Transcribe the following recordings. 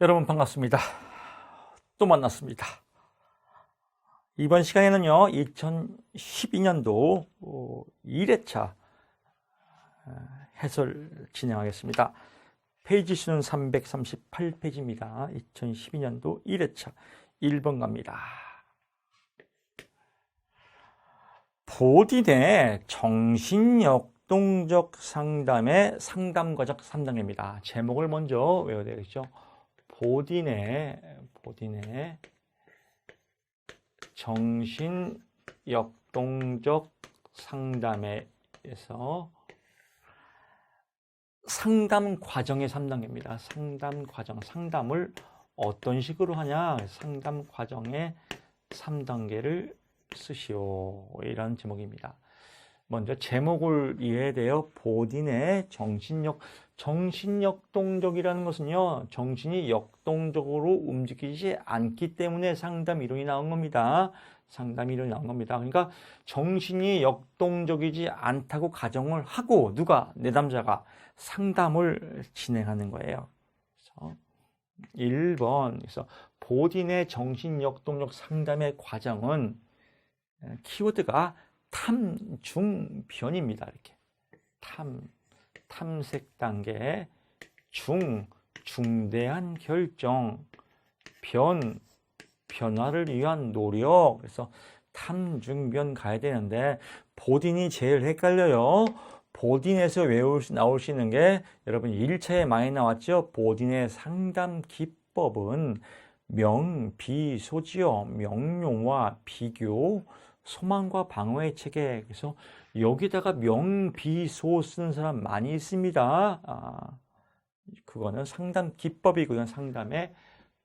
여러분 반갑습니다. 또 만났습니다. 이번 시간에는요, 2012년도 1회차 해설 진행하겠습니다. 페이지 수는 338페이지입니다. 2012년도 1회차 1번 갑니다. 보딘의 정신역동적 상담의 상담과정 3단계입니다. 제목을 먼저 외워야 되겠죠. 보딘의 정신역동적 상담에서 상담 과정의 3단계입니다. 상담 과정, 상담을 어떤 식으로 하냐? 상담 과정의 3단계를 쓰시오. 이런 제목입니다. 먼저 제목을 이해해야 돼요. 보딘의 정신역동적이라는 것은요, 정신이 역동적으로 움직이지 않기 때문에 상담 이론이 나온 겁니다. 상담 이론이 나온 겁니다. 그러니까 정신이 역동적이지 않다고 가정을 하고 누가? 내담자가 상담을 진행하는 거예요. 그래서 1번, 그래서 보딘의 정신역동적 상담의 과정은 키워드가 탐중변입니다. 이렇게 탐색 단계, 중대한 결정, 변화를 위한 노력. 그래서 탐중변 가야 되는데 보딘이 제일 헷갈려요. 보딘에서 나오시는 게 여러분 1차에 많이 나왔죠. 보딘의 상담 기법은 명비소지요. 명령과 비교, 소망과 방어의 체계. 그래서 여기다가 명비소 쓰는 사람 많이 있습니다. 그거는 상담 기법이고요. 상담의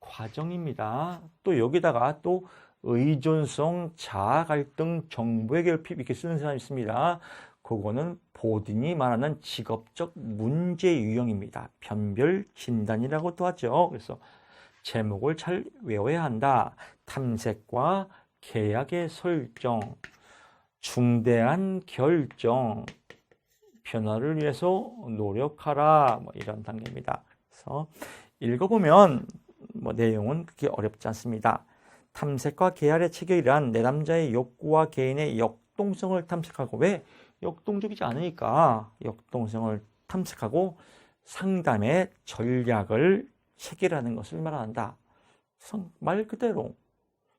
과정입니다. 또 여기다가 또 의존성, 자아 갈등, 정보의 결핍 이렇게 쓰는 사람이 있습니다. 그거는 보딘이 말하는 직업적 문제 유형입니다. 변별 진단이라고도 하죠. 그래서 제목을 잘 외워야 한다. 탐색과 계약의 설정, 중대한 결정, 변화를 위해서 노력하라. 이런 단계입니다. 그래서 읽어보면 내용은 그렇게 어렵지 않습니다. 탐색과 계약의 체결이란 내담자의 욕구와 개인의 역동성을 탐색하고, 왜? 역동적이지 않으니까 역동성을 탐색하고 상담의 전략을 체결하는 것을 말한다. 말 그대로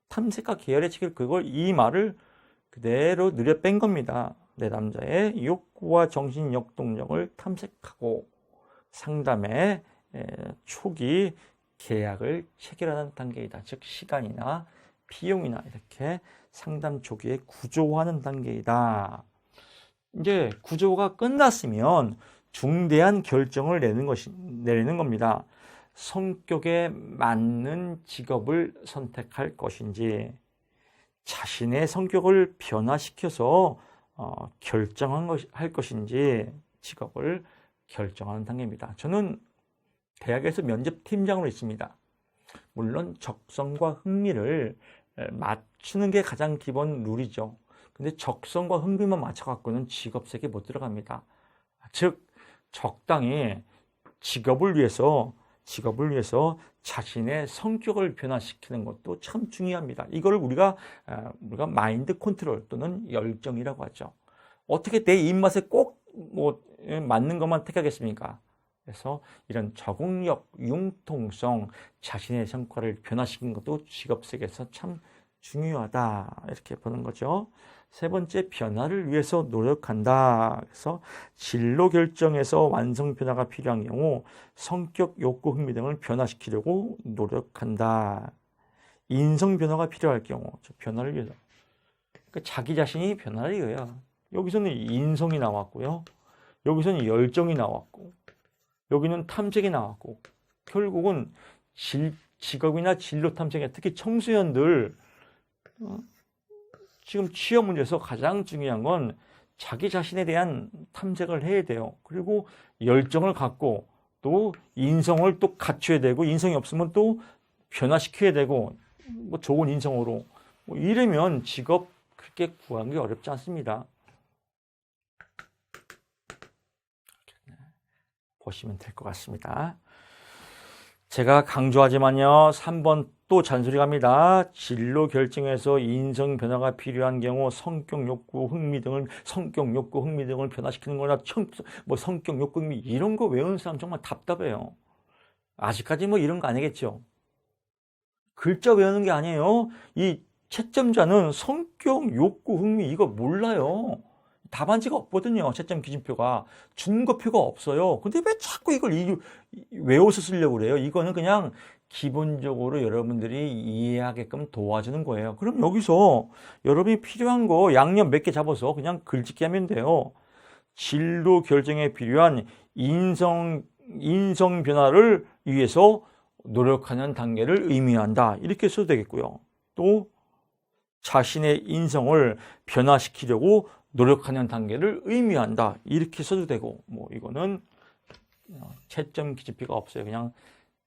탐색과 계열의 체결, 이 말을 그대로 느려 뺀 겁니다. 내담자의 욕구와 정신 역동력을 탐색하고 상담의 초기 계약을 체결하는 단계이다. 즉 시간이나 비용이나 이렇게 상담 초기에 구조화하는 단계이다. 이제 구조가 끝났으면 중대한 결정을 내리는 겁니다. 성격에 맞는 직업을 선택할 것인지, 자신의 성격을 변화시켜서 할 것인지 직업을 결정하는 단계입니다. 저는 대학에서 면접팀장으로 있습니다. 물론 적성과 흥미를 맞추는 게 가장 기본 룰이죠. 근데 적성과 흥미만 맞춰갖고는 직업색에 못 들어갑니다. 즉 적당히 직업을 위해서 자신의 성격을 변화시키는 것도 참 중요합니다. 이걸 우리가 마인드 컨트롤 또는 열정이라고 하죠. 어떻게 내 입맛에 꼭 맞는 것만 택하겠습니까? 그래서 이런 적응력, 융통성, 자신의 성과를 변화시키는 것도 직업색에서 참 중요하다. 이렇게 보는 거죠. 세 번째, 변화를 위해서 노력한다. 그래서 진로 결정에서 완성 변화가 필요한 경우 성격, 욕구, 흥미 등을 변화시키려고 노력한다. 인성 변화가 필요할 경우 변화를 위해서, 그러니까 자기 자신이 변화를 위해요. 여기서는 인성이 나왔고요. 여기서는 열정이 나왔고, 여기는 탐색이 나왔고, 결국은 직업이나 진로 탐색에 특히 청소년들 지금 취업 문제에서 가장 중요한 건 자기 자신에 대한 탐색을 해야 돼요. 그리고 열정을 갖고 또 인성을 또 갖춰야 되고, 인성이 없으면 또 변화시켜야 되고, 좋은 인성으로 이러면 직업 그렇게 구하기 어렵지 않습니다. 보시면 될 것 같습니다. 제가 강조하지만요. 3번 또 잔소리 갑니다. 진로 결정에서 인성 변화가 필요한 경우 성격 욕구, 흥미 등을 변화시키는 거나 성격 욕구, 흥미 이런 거 외우는 사람 정말 답답해요. 아직까지 뭐 이런 거 아니겠죠. 글자 외우는 게 아니에요. 이 채점자는 성격, 욕구, 흥미 이거 몰라요. 답안지가 없거든요. 채점 기준표가. 준거표가 없어요. 근데 왜 자꾸 이걸 외워서 쓰려고 그래요? 이거는 그냥 기본적으로 여러분들이 이해하게끔 도와주는 거예요. 그럼 여기서 여러분이 필요한 거 양념 몇 개 잡아서 그냥 글짓기 하면 돼요. 진로 결정에 필요한 인성 변화를 위해서 노력하는 단계를 의미한다. 이렇게 써도 되겠고요. 또 자신의 인성을 변화시키려고 노력하는 단계를 의미한다. 이렇게 써도 되고, 뭐 이거는 채점 기준표가 없어요. 그냥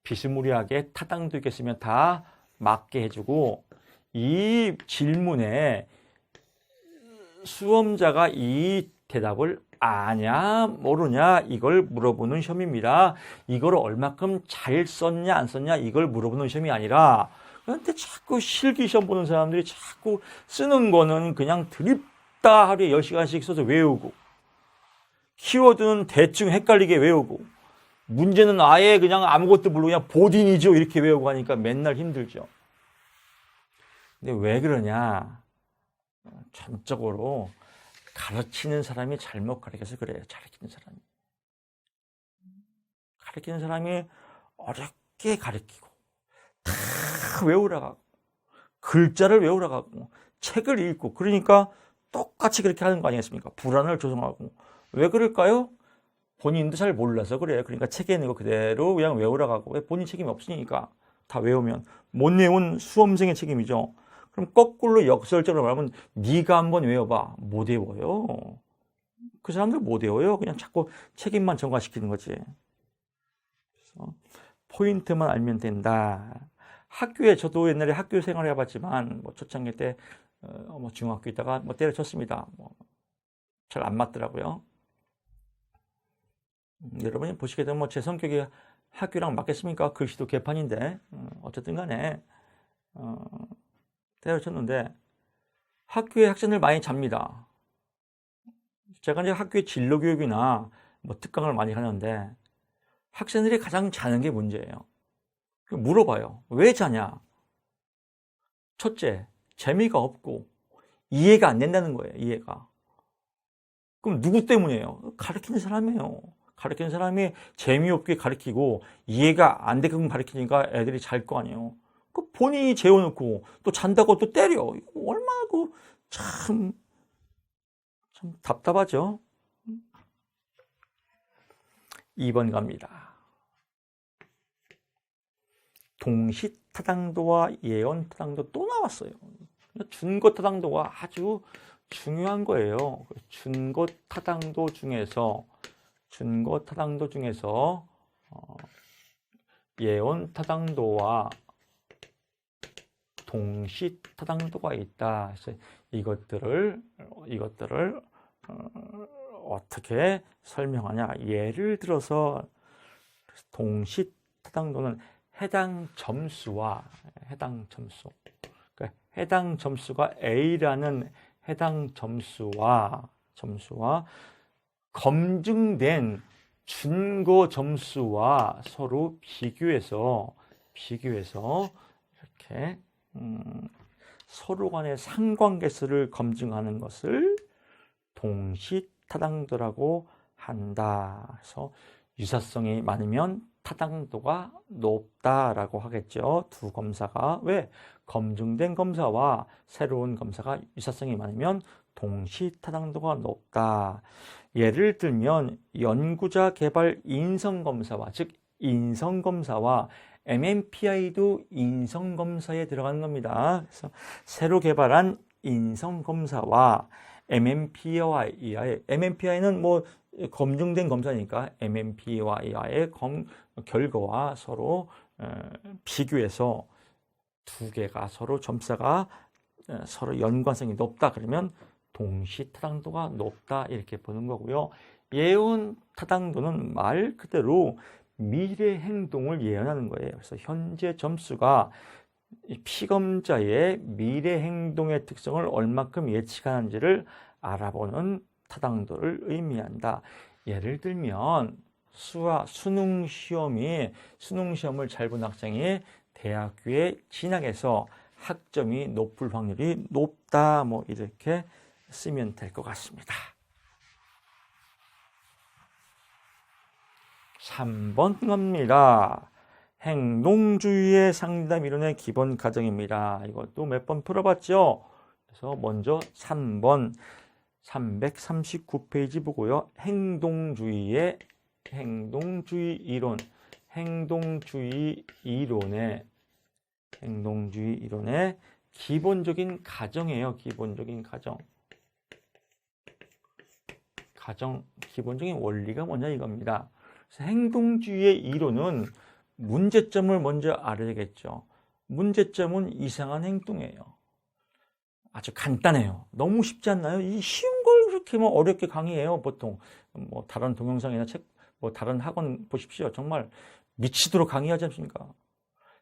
비스무리하게 타당도 있게 쓰면 다 맞게 해주고, 이 질문에 수험자가 이 대답을 아냐 모르냐 이걸 물어보는 시험입니다. 이걸 얼마큼 잘 썼냐 안 썼냐 이걸 물어보는 시험이 아니라, 그런데 자꾸 실기 시험 보는 사람들이 자꾸 쓰는 거는 그냥 드립다 하루에 10시간씩 써서 외우고, 키워드는 대충 헷갈리게 외우고, 문제는 아예 그냥 아무것도 모르고 그냥 보딩이죠 이렇게 외우고 하니까 맨날 힘들죠. 근데 왜 그러냐? 전적으로 가르치는 사람이 잘못 가르쳐서 그래요. 가르치는 사람이 어렵게 가르치고 다 외우라고 하고 글자를 외우라고 하고 책을 읽고, 그러니까 똑같이 그렇게 하는 거 아니겠습니까? 불안을 조성하고. 왜 그럴까요? 본인도 잘 몰라서 그래요. 그러니까 책에 있는 거 그대로 그냥 외우라고 하고. 왜? 본인 책임이 없으니까. 다 외우면 못 외운 수험생의 책임이죠. 그럼 거꾸로 역설적으로 말하면 네가 한번 외워봐. 못 외워요. 그 사람들 못 외워요. 그냥 자꾸 책임만 전가시키는 거지. 그래서 포인트만 알면 된다. 학교에 저도 옛날에 학교 생활을 해봤지만 뭐 초창기 때 뭐 중학교 있다가 뭐 때려쳤습니다. 뭐 잘 안 맞더라고요. 여러분이 보시게 되면 뭐 제 성격이 학교랑 맞겠습니까? 글씨도 개판인데 어쨌든 간에 때려쳤는데 학교에 학생들 많이 잡니다. 제가 이제 학교의 진로 교육이나 뭐 특강을 많이 하는데 학생들이 가장 자는 게 문제예요. 물어봐요. 왜 자냐? 첫째, 재미가 없고 이해가 안 된다는 거예요. 이해가. 그럼 누구 때문이에요? 가르치는 사람이에요. 가르치는 사람이 재미없게 가르치고 이해가 안 되게끔 가르치니까 애들이 잘 거 아니에요. 그 본인이 재워놓고 또 잔다고 또 때려. 얼마나 참 답답하죠. 2번 갑니다. 동시타당도와 예언타당도 또 나왔어요. 준거타당도가 아주 중요한 거예요. 준거타당도 중에서 예언타당도와 동시타당도가 있다. 그래서 이것들을 어떻게 설명하냐? 예를 들어서 동시타당도는 해당 점수가 A라는 해당 점수와 검증된 준거 점수와 서로 비교해서 이렇게 서로 간의 상관계수를 검증하는 것을 동시타당도라고 한다. 그래서 유사성이 많으면 타당도가 높다라고 하겠죠. 두 검사가. 왜? 검증된 검사와 새로운 검사가 유사성이 많으면 동시타당도가 높다. 예를 들면 연구자 개발 인성검사와, 즉 인성검사와 MMPI도 인성검사에 들어가는 겁니다. 그래서 새로 개발한 인성검사와 MMPI는 뭐 검증된 검사니까 MMPI의 결과와 서로 비교해서 두 개가 서로 점수가 서로 연관성이 높다. 그러면 동시타당도가 높다 이렇게 보는 거고요. 예언타당도는 말 그대로 미래 행동을 예언하는 거예요. 그래서 현재 점수가 피검자의 미래 행동의 특성을 얼마큼 예측하는지를 알아보는 타당도를 의미한다. 예를 들면 수능 시험을 잘 본 학생이 대학교에 진학해서 학점이 높을 확률이 높다. 뭐 이렇게 쓰면 될 것 같습니다. 3번 겁니다. 행동주의의 상담 이론의 기본 가정입니다. 이것도 몇 번 풀어봤죠? 그래서 먼저 3번 339페이지 보고요. 행동주의 이론의 기본적인 가정이에요. 기본적인 기본적인 원리가 뭐냐 이겁니다. 그래서 행동주의의 이론은 문제점을 먼저 알아야겠죠. 문제점은 이상한 행동이에요. 아주 간단해요. 너무 쉽지 않나요? 이 쉬운 걸 그렇게 뭐 어렵게 강의해요. 보통 뭐 다른 동영상이나 책, 뭐 다른 학원 보십시오. 정말 미치도록 강의하지 않습니까?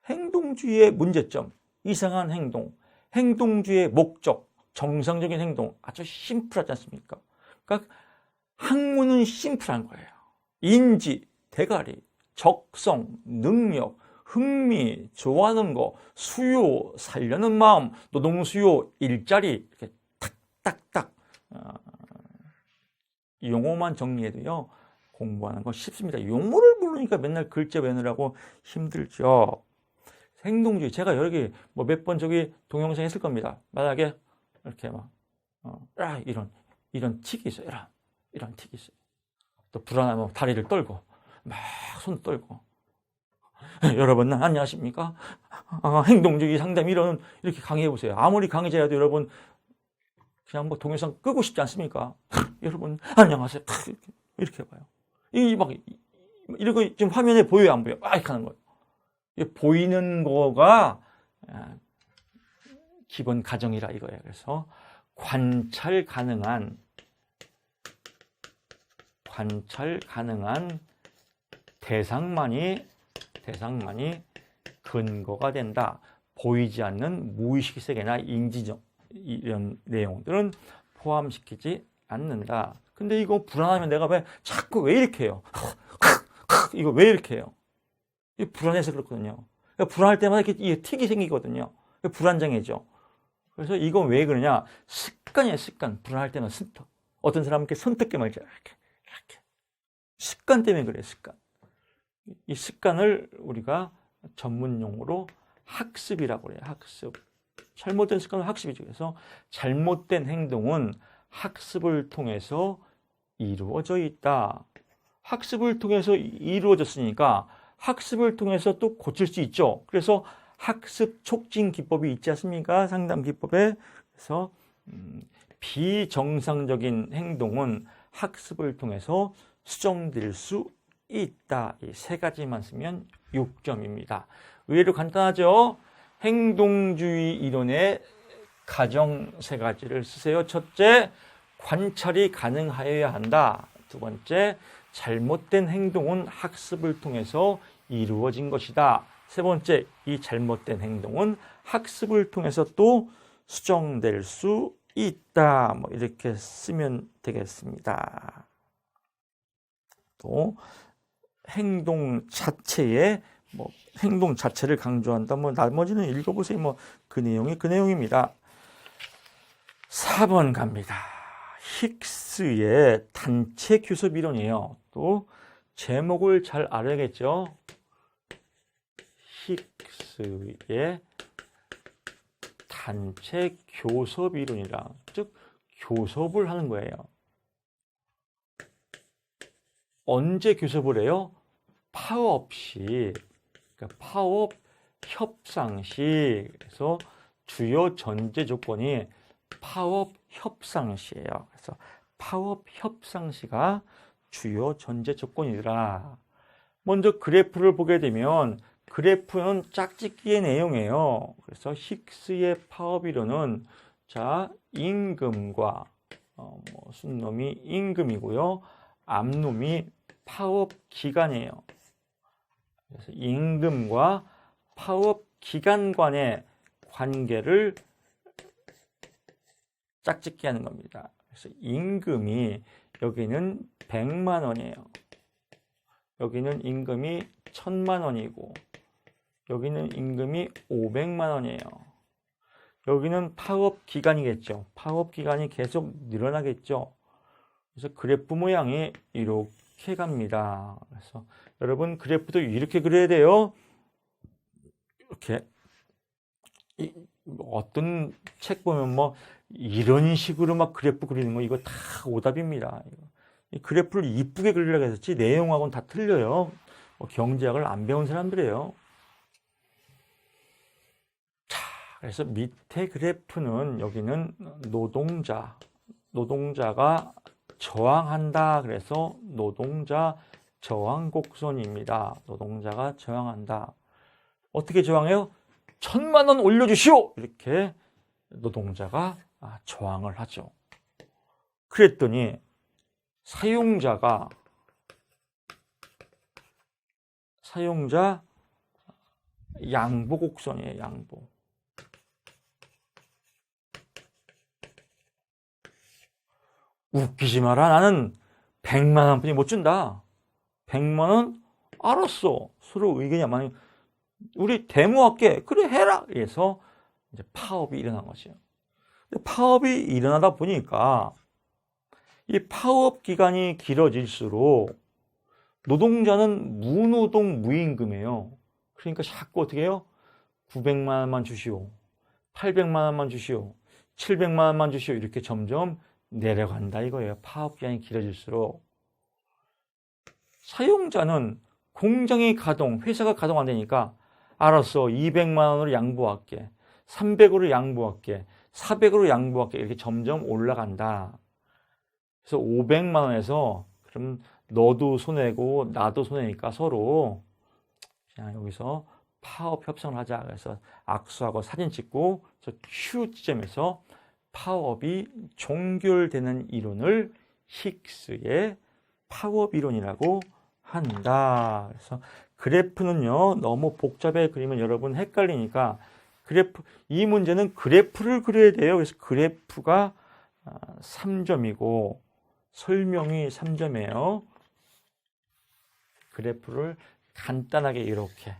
행동주의의 문제점, 이상한 행동, 행동주의의 목적, 정상적인 행동, 아주 심플하지 않습니까? 그러니까 학문은 심플한 거예요. 인지, 대가리, 적성, 능력, 흥미, 좋아하는 거, 수요, 살려는 마음, 노동 수요, 일자리 이렇게 탁탁탁 용어만 정리해도요 공부하는 거 쉽습니다. 용어를 모르니까 맨날 글자 외우느라고 힘들죠. 행동주의 제가 여러 개 뭐 몇 번 저기 동영상 했을 겁니다. 만약에 이렇게 막 이런 틱이 있어요. 이런 틱이 있어요. 또 불안하면 다리를 떨고 막 손 떨고 여러분 안녕하십니까? 행동주의 상담 이런 이렇게 강의해 보세요. 아무리 강의자여도 여러분 그냥 뭐 동영상 끄고 싶지 않습니까? 여러분 안녕하세요. 이렇게 해봐요. 이렇게 지금 화면에 보여요, 안 보여? 이렇게 하는 거예요. 보이는 거가 기본 가정이라 이거예요. 그래서 관찰 가능한 대상만이 근거가 된다. 보이지 않는 무의식 세계나 인지적 이런 내용들은 포함시키지 않는다. 근데 이거 불안하면 내가 왜 이렇게 해요? 이거 왜 이렇게 해요? 불안해서 그렇거든요. 불안할 때마다 이게 틱이 생기거든요. 불안정해져. 그래서 이건 왜 그러냐? 습관이에요, 습관. 불안할 때마다 선택. 어떤 사람은 이렇게 선택게 말이죠. 이렇게. 습관 때문에 그래요, 습관. 이 습관을 우리가 전문 용어로 학습이라고 해요. 학습. 잘못된 습관은 학습이죠. 그래서 잘못된 행동은 학습을 통해서 이루어져 있다. 학습을 통해서 이루어졌으니까 학습을 통해서 또 고칠 수 있죠. 그래서 학습 촉진 기법이 있지 않습니까? 상담 기법에. 그래서 비정상적인 행동은 학습을 통해서 수정될 수 있다. 이 세 가지만 쓰면 6점입니다. 의외로 간단하죠? 행동주의 이론의 가정 세 가지를 쓰세요. 첫째, 관찰이 가능하여야 한다. 두 번째, 잘못된 행동은 학습을 통해서 이루어진 것이다. 세 번째, 이 잘못된 행동은 학습을 통해서 또 수정될 수 있다. 뭐 이렇게 쓰면 되겠습니다. 또 행동 자체를 강조한다. 뭐 나머지는 읽어보세요. 뭐 그 내용입니다. 4번 갑니다. 힉스의 단체 교섭 이론이에요. 또 제목을 잘 알아야겠죠. 힉스의 단체 교섭 이론이라, 즉 교섭을 하는 거예요. 언제 교섭을 해요? 파업 시, 그러니까 파업 협상 시. 그래서 주요 전제 조건이 파업 협상 시예요. 그래서 파업 협상 시가 주요 전제 조건이더라. 먼저 그래프를 보게 되면 그래프는 짝짓기의 내용이에요. 그래서 힉스의 파업 이론은 자, 임금과 순놈이 임금이고요. 앞놈이 파업 기간이에요. 그래서 임금과 파업 기간 간의 관계를 짝짓기 하는 겁니다. 그래서 임금이 여기는 100만 원이에요. 여기는 임금이 1000만 원이고 여기는 임금이 500만 원이에요. 여기는 파업 기간이겠죠. 파업 기간이 계속 늘어나겠죠. 그래서 그래프 모양이 이렇게 갑니다. 그래서 여러분 그래프도 이렇게 그려야 돼요. 이렇게 어떤 책 보면 뭐 이런 식으로 막 그래프 그리는 거 이거 다 오답입니다. 이 그래프를 이쁘게 그리려고 했었지 내용하고는 다 틀려요. 경제학을 안 배운 사람들이에요. 자, 그래서 밑에 그래프는 여기는 노동자가 저항한다. 그래서 노동자 저항 곡선입니다. 노동자가 저항한다. 어떻게 저항해요? 1000만 원 올려주시오! 이렇게 노동자가 저항을 하죠. 그랬더니 사용자 양보 곡선이에요. 양보. 웃기지 마라. 나는 100만 원뿐이 못 준다. 100만 원? 알았어. 서로 의견이 안 맞으면 우리 데모할게. 그래 해라. 그래서 이제 파업이 일어난 거죠. 파업이 일어나다 보니까 이 파업 기간이 길어질수록 노동자는 무노동 무임금이에요. 그러니까 자꾸 어떻게 해요? 900만 원만 주시오. 800만 원만 주시오. 700만 원만 주시오. 이렇게 점점 내려간다 이거예요. 파업 기간이 길어질수록. 사용자는 공장이 회사가 가동 안 되니까 알았어. 200만 원으로 양보할게. 300으로 양보할게. 400으로 양보할게. 이렇게 점점 올라간다. 그래서 500만 원에서 그럼 너도 손해고 나도 손해니까 서로 그냥 여기서 파업 협상을 하자. 그래서 악수하고 사진 찍고 Q 지점에서 파업이 종결되는 이론을 힉스의 파업 이론이라고 한다. 그래서 그래프는요 너무 복잡하게 그리면 여러분 헷갈리니까 이 문제는 그래프를 그려야 돼요. 그래서 그래프가 3점이고 설명이 3점이에요. 그래프를 간단하게 이렇게.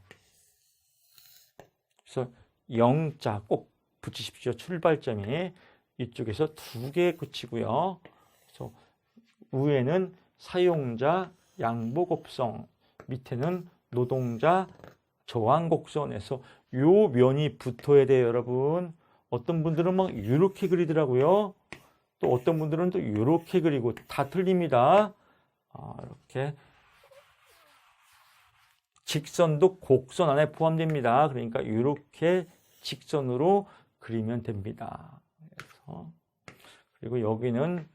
그래서 0자 꼭 붙이십시오. 출발점이 이쪽에서 2개 붙이고요. 그래서 위에는 사용자 양보 곡선, 밑에는 노동자 저항 곡선에서 요 면이 붙어야 돼요, 여러분. 어떤 분들은 막 이렇게 그리더라고요. 또 어떤 분들은 또 이렇게 그리고 다 틀립니다. 이렇게 직선도 곡선 안에 포함됩니다. 그러니까 이렇게 직선으로 그리면 됩니다. 그리고 여기는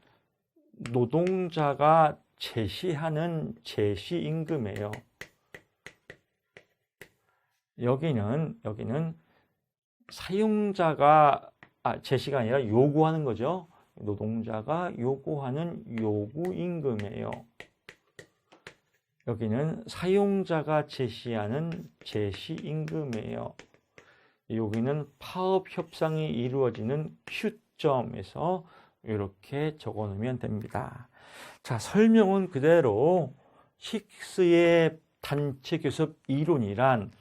노동자가 제시하는 제시임금이에요. 여기는 사용자가 제시가 아니라 요구하는 거죠. 노동자가 요구하는 요구임금이에요. 여기는 사용자가 제시하는 제시임금이에요. 여기는 파업 협상이 이루어지는 Q점에서 이렇게 적어 놓으면 됩니다. 자, 설명은 그대로 힉스의 단체 교섭 이론이란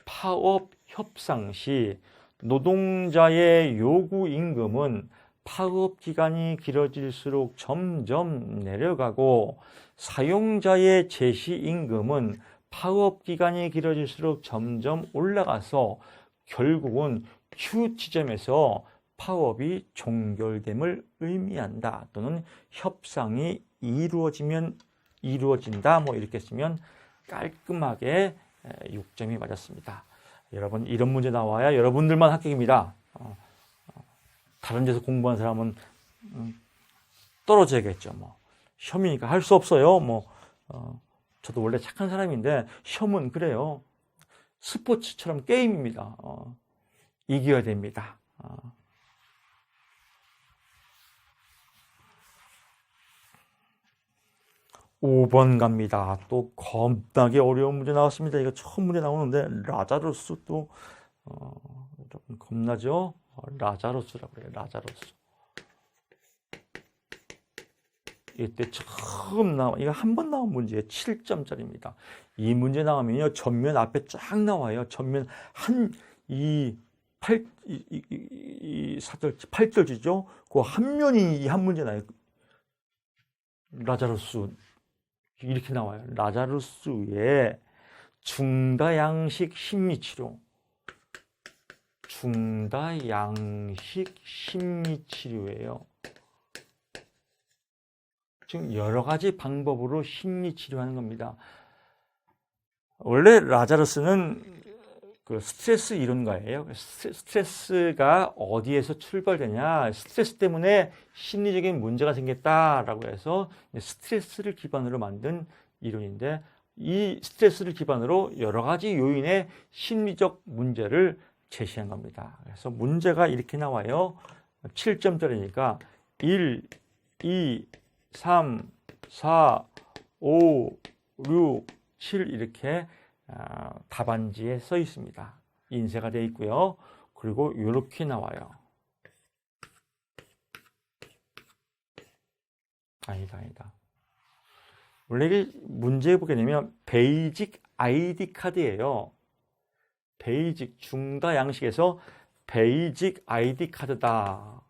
파업 협상 시 노동자의 요구 임금은 파업 기간이 길어질수록 점점 내려가고 사용자의 제시 임금은 파업 기간이 길어질수록 점점 올라가서 결국은 Q 지점에서 파업이 종결됨을 의미한다. 또는 협상이 이루어진다. 뭐 이렇게 쓰면 깔끔하게 6점이 맞았습니다. 여러분 이런 문제 나와야 여러분들만 합격입니다. 다른 데서 공부한 사람은 떨어져야겠죠. 뭐 시험이니까 할 수 없어요. 저도 원래 착한 사람인데 시험은 그래요. 스포츠처럼 게임입니다. 이겨야 됩니다. 5번 갑니다. 또 겁나게 어려운 문제 나왔습니다. 이거 처음 문제 나오는데 라자루스 또 조금 겁나죠? 라자루스라고 해요. 라자루스. 이때 처음 이거 한 번 나온 문제에 7점짜리입니다. 이 문제 나오면요, 전면 앞에 쫙 나와요. 전면 사절 8절지죠. 그 한 면이 한 문제 나요. 라자루스 이렇게 나와요. 라자루스의 중다양식 심리치료. 중다양식 심리치료예요. 지금 여러 가지 방법으로 심리치료하는 겁니다. 원래 라자루스는 그 스트레스 이론가예요. 스트레스가 어디에서 출발되냐? 스트레스 때문에 심리적인 문제가 생겼다라고 해서 스트레스를 기반으로 만든 이론인데, 이 스트레스를 기반으로 여러 가지 요인의 심리적 문제를 제시한 겁니다. 그래서 문제가 이렇게 나와요. 7점짜리니까 1, 2, 3, 4, 5, 6, 7 이렇게 답안지에 써 있습니다. 인쇄가 되어 있고요. 그리고 이렇게 나와요. 아니다. 원래 이게 문제 보게 되면 베이직 아이디 카드예요. 베이직 중다 양식에서 베이직 아이디 카드다.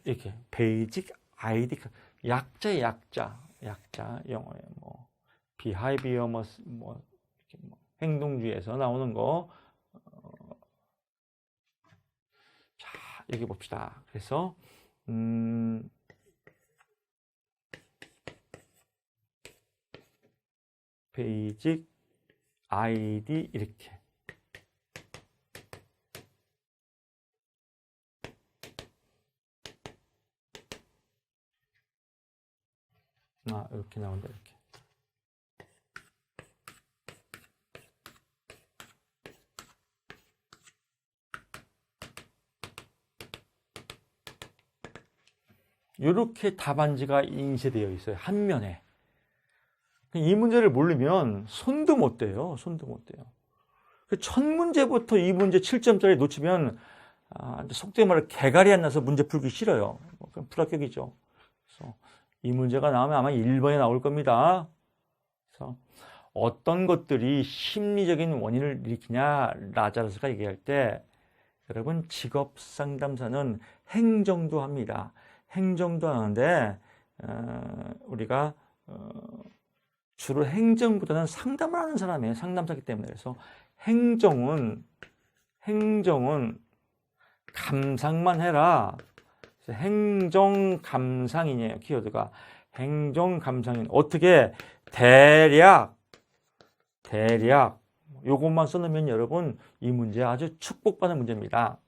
이렇게 베이직 아이디 카드. 약자. 영어에 뭐 비하이비어머스 행동주의에서 나오는 거. 자, 여기 봅시다. 그래서 베이직 아이디 이렇게. 이렇게 나온다. 이렇게. 이렇게 답안지가 인쇄되어 있어요. 한 면에. 이 문제를 모르면 손도 못 대요. 첫 문제부터 이 문제 7점짜리 놓치면 속된 말로 개갈이 안 나서 문제 풀기 싫어요. 그럼 불합격이죠. 그래서 이 문제가 나오면 아마 1번에 나올 겁니다. 그래서 어떤 것들이 심리적인 원인을 일으키냐, 라자루스가 얘기할 때, 여러분, 직업 상담사는 행정도 합니다. 행정도 하는데 우리가 주로 행정보다는 상담을 하는 사람이에요. 상담사기 때문에. 그래서 행정은 감상만 해라. 행정 감상인이에요. 키워드가 행정 감상인. 어떻게 대략 요것만 써놓으면 여러분 이 문제 아주 축복받은 문제입니다.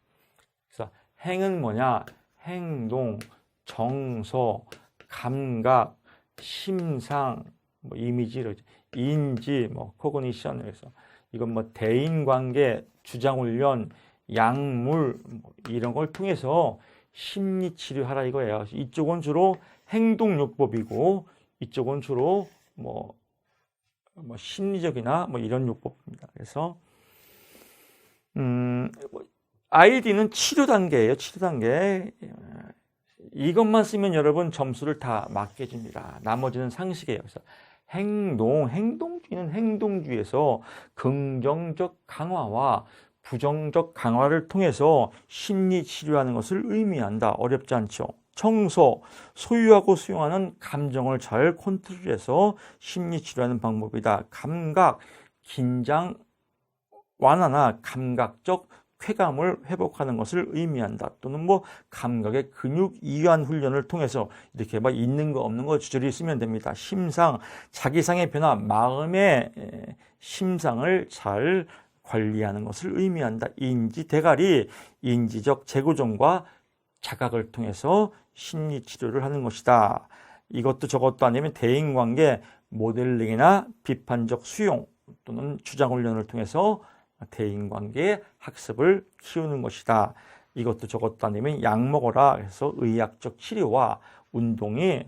그래서 행은 뭐냐? 행동, 정서, 감각, 심상, 뭐 이미지, 인지, 뭐 코그니션. 그래서 이건 뭐 대인관계, 주장훈련, 약물 뭐 이런 걸 통해서 심리치료하라 이거예요. 이쪽은 주로 행동요법이고 이쪽은 주로 뭐 심리적이나 뭐 이런 요법입니다. 그래서 아이디는 치료 단계예요. 치료 단계. 이것만 쓰면 여러분 점수를 다 맞게 줍니다. 나머지는 상식이에요. 그래서 행동주의는 행동주의에서 긍정적 강화와 부정적 강화를 통해서 심리 치료하는 것을 의미한다. 어렵지 않죠. 청소, 소유하고 수용하는 감정을 잘 컨트롤해서 심리 치료하는 방법이다. 감각, 긴장 완화나 감각적 쾌감을 회복하는 것을 의미한다. 또는 뭐 감각의 근육 이완 훈련을 통해서 이렇게 막 있는 거 없는 거 주저리 쓰면 됩니다. 심상, 자기상의 변화, 마음의 심상을 잘 관리하는 것을 의미한다. 인지, 대가리, 인지적 재구정과 자각을 통해서 심리 치료를 하는 것이다. 이것도 저것도 아니면 대인관계, 모델링이나 비판적 수용 또는 주장훈련을 통해서 대인관계 학습을 키우는 것이다. 이것도 저것도 아니면 약 먹어라 해서 의학적 치료와 운동이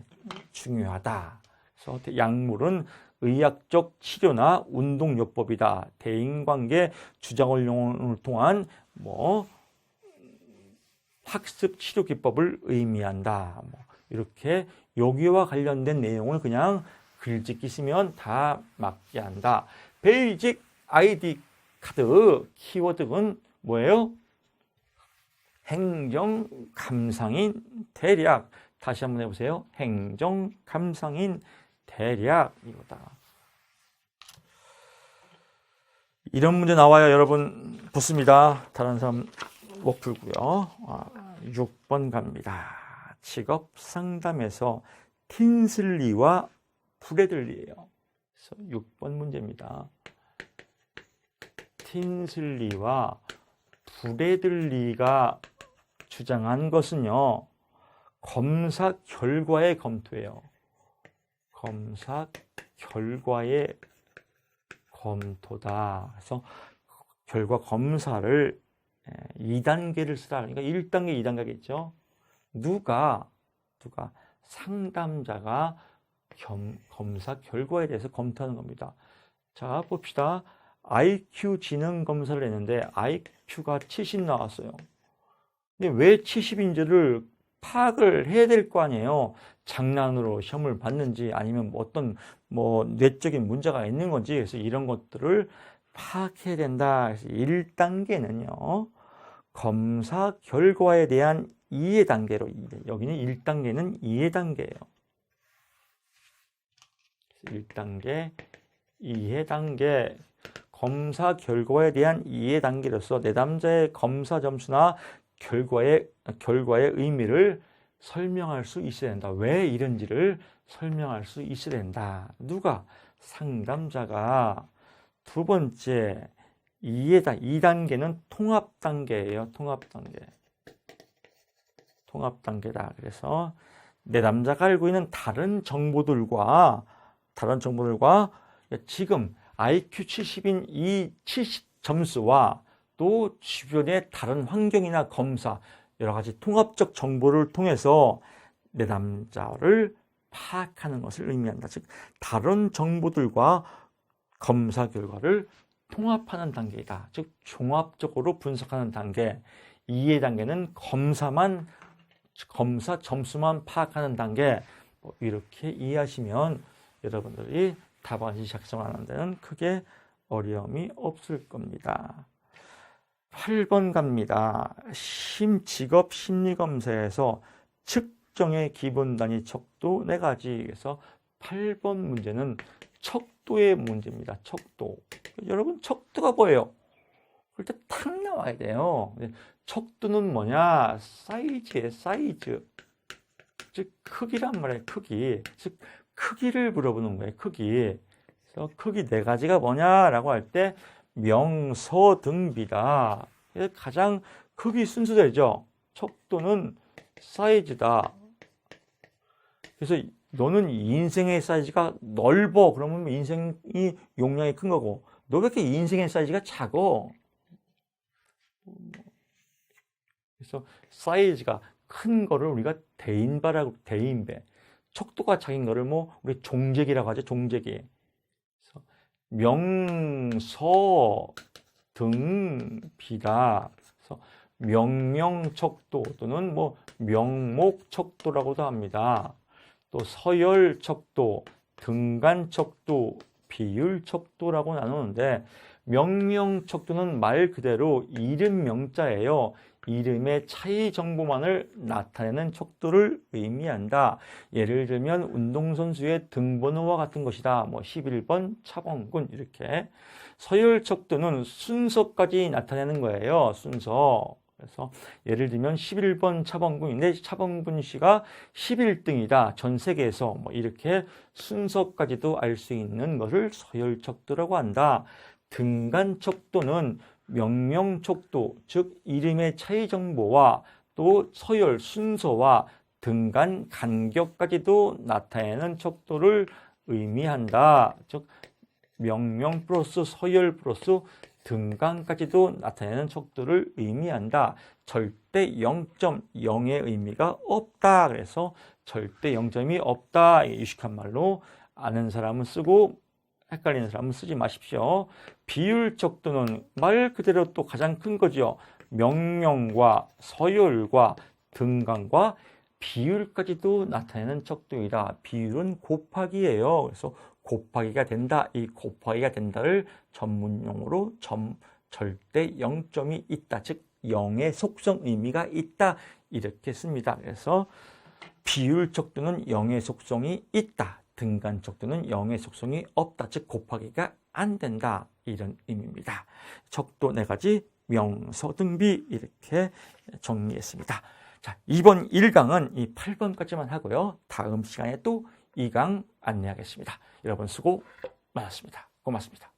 중요하다. 그래서 약물은 의학적 치료나 운동요법이다. 대인관계 주장을 통한 학습 치료 기법을 의미한다. 이렇게 여기와 관련된 내용을 그냥 글짓기 쓰면 다 맞게 한다. 베이직 아이디 카드 키워드는 뭐예요? 행정 감상인 대략. 다시 한번 해보세요. 행정 감상인 대략 이거다. 이런 문제 나와요. 여러분 붙습니다. 다른 사람 못 풀고요. 6번 갑니다. 직업 상담에서 틴슬리와 브래들리예요. 그래서 6번 문제입니다. 틴슬리와 브래들리가 주장한 것은요. 검사 결과의 검토예요. 검사 결과의 검토다. 그래서 결과 검사를 2단계를 쓰라. 그러니까 1단계, 2단계겠죠. 누가 상담자가 검사 결과에 대해서 검토하는 겁니다. 자, 봅시다. IQ 지능 검사를 했는데 IQ가 70 나왔어요. 근데 왜 70인지를 파악을 해야 될 거 아니에요. 장난으로 시험을 봤는지 아니면 어떤 뇌적인 문제가 있는 건지. 그래서 이런 것들을 파악해야 된다. 그래서 1단계는요. 검사 결과에 대한 이해 단계로, 여기는 1단계는 이해 단계예요. 1단계 이해 단계, 검사 결과에 대한 이해 단계로서 내담자의 검사 점수나 결과의 의미를 설명할 수 있어야 된다. 왜 이런지를 설명할 수 있어야 된다. 누가? 상담자가. 두 번째, 2단계는 통합 단계예요. 통합 단계. 통합 단계다. 그래서 내담자가 알고 있는 다른 정보들과 지금 IQ 70인 이 70 점수와 또 주변의 다른 환경이나 검사, 여러 가지 통합적 정보를 통해서 내담자를 파악하는 것을 의미한다. 즉, 다른 정보들과 검사 결과를 통합하는 단계이다. 즉, 종합적으로 분석하는 단계. 이해 단계는 검사 점수만 파악하는 단계. 이렇게 이해하시면 여러분들이 답안지 작성하는 데는 크게 어려움이 없을 겁니다. 8번 갑니다. 직업 심리검사에서 측정의 기본 단위 척도 4가지. 그래서 8번 문제는 척도의 문제입니다. 척도. 여러분, 척도가 뭐예요? 그럴 때 탁 나와야 돼요. 척도는 뭐냐? 사이즈예요, 사이즈. 즉, 크기란 말이에요, 크기. 즉, 크기를 물어보는 거예요, 크기. 그래서 크기 4가지가 뭐냐라고 할 때 명서등비다. 가장 크기 순서대죠. 척도는 사이즈다. 그래서 너는 인생의 사이즈가 넓어. 그러면 인생이 용량이 큰 거고, 너 왜 이렇게 인생의 사이즈가 작어? 그래서 사이즈가 큰 거를 우리가 대인배라고, 대인배. 척도가 작은 거를 우리 종재기라고 하죠. 종재기. 그래서 명서등비다. 그래서 명명척도 또는 명목척도라고도 합니다. 또 서열척도, 등간척도, 비율척도라고 나누는데, 명명척도는 말 그대로 이름 명자예요. 이름의 차이 정보만을 나타내는 척도를 의미한다. 예를 들면 운동선수의 등번호와 같은 것이다. 11번 차범근 이렇게. 서열척도는 순서까지 나타내는 거예요. 순서. 그래서 예를 들면 11번 차범근인데 차범근 씨가 11등이다. 전 세계에서 이렇게 순서까지도 알 수 있는 것을 서열척도라고 한다. 등간척도는 명명척도, 즉 이름의 차이 정보와 또 서열 순서와 등간 간격까지도 나타내는 척도를 의미한다. 즉 명명 플러스 서열 플러스 등간까지도 나타내는 척도를 의미한다. 절대 0.0의 의미가 없다. 그래서 절대 0점이 없다. 유식한 말로 아는 사람은 쓰고 헷갈리는 사람은 쓰지 마십시오. 비율 척도는 말 그대로 또 가장 큰 거죠. 명명과 서열과 등간과 비율까지도 나타내는 척도이다. 비율은 곱하기예요. 그래서 곱하기가 된다. 이 곱하기가 된다를 전문용어로 절대 0점이 있다. 즉 0의 속성 의미가 있다. 이렇게 씁니다. 그래서 비율 척도는 0의 속성이 있다. 등간 척도는 0의 속성이 없다. 즉 곱하기가 안 된다. 이런 의미입니다. 척도 4가지 명서 등비 이렇게 정리했습니다. 자, 이번 1강은 이 8번까지만 하고요. 다음 시간에 또 2강 안내하겠습니다. 여러분 수고 많았습니다. 고맙습니다.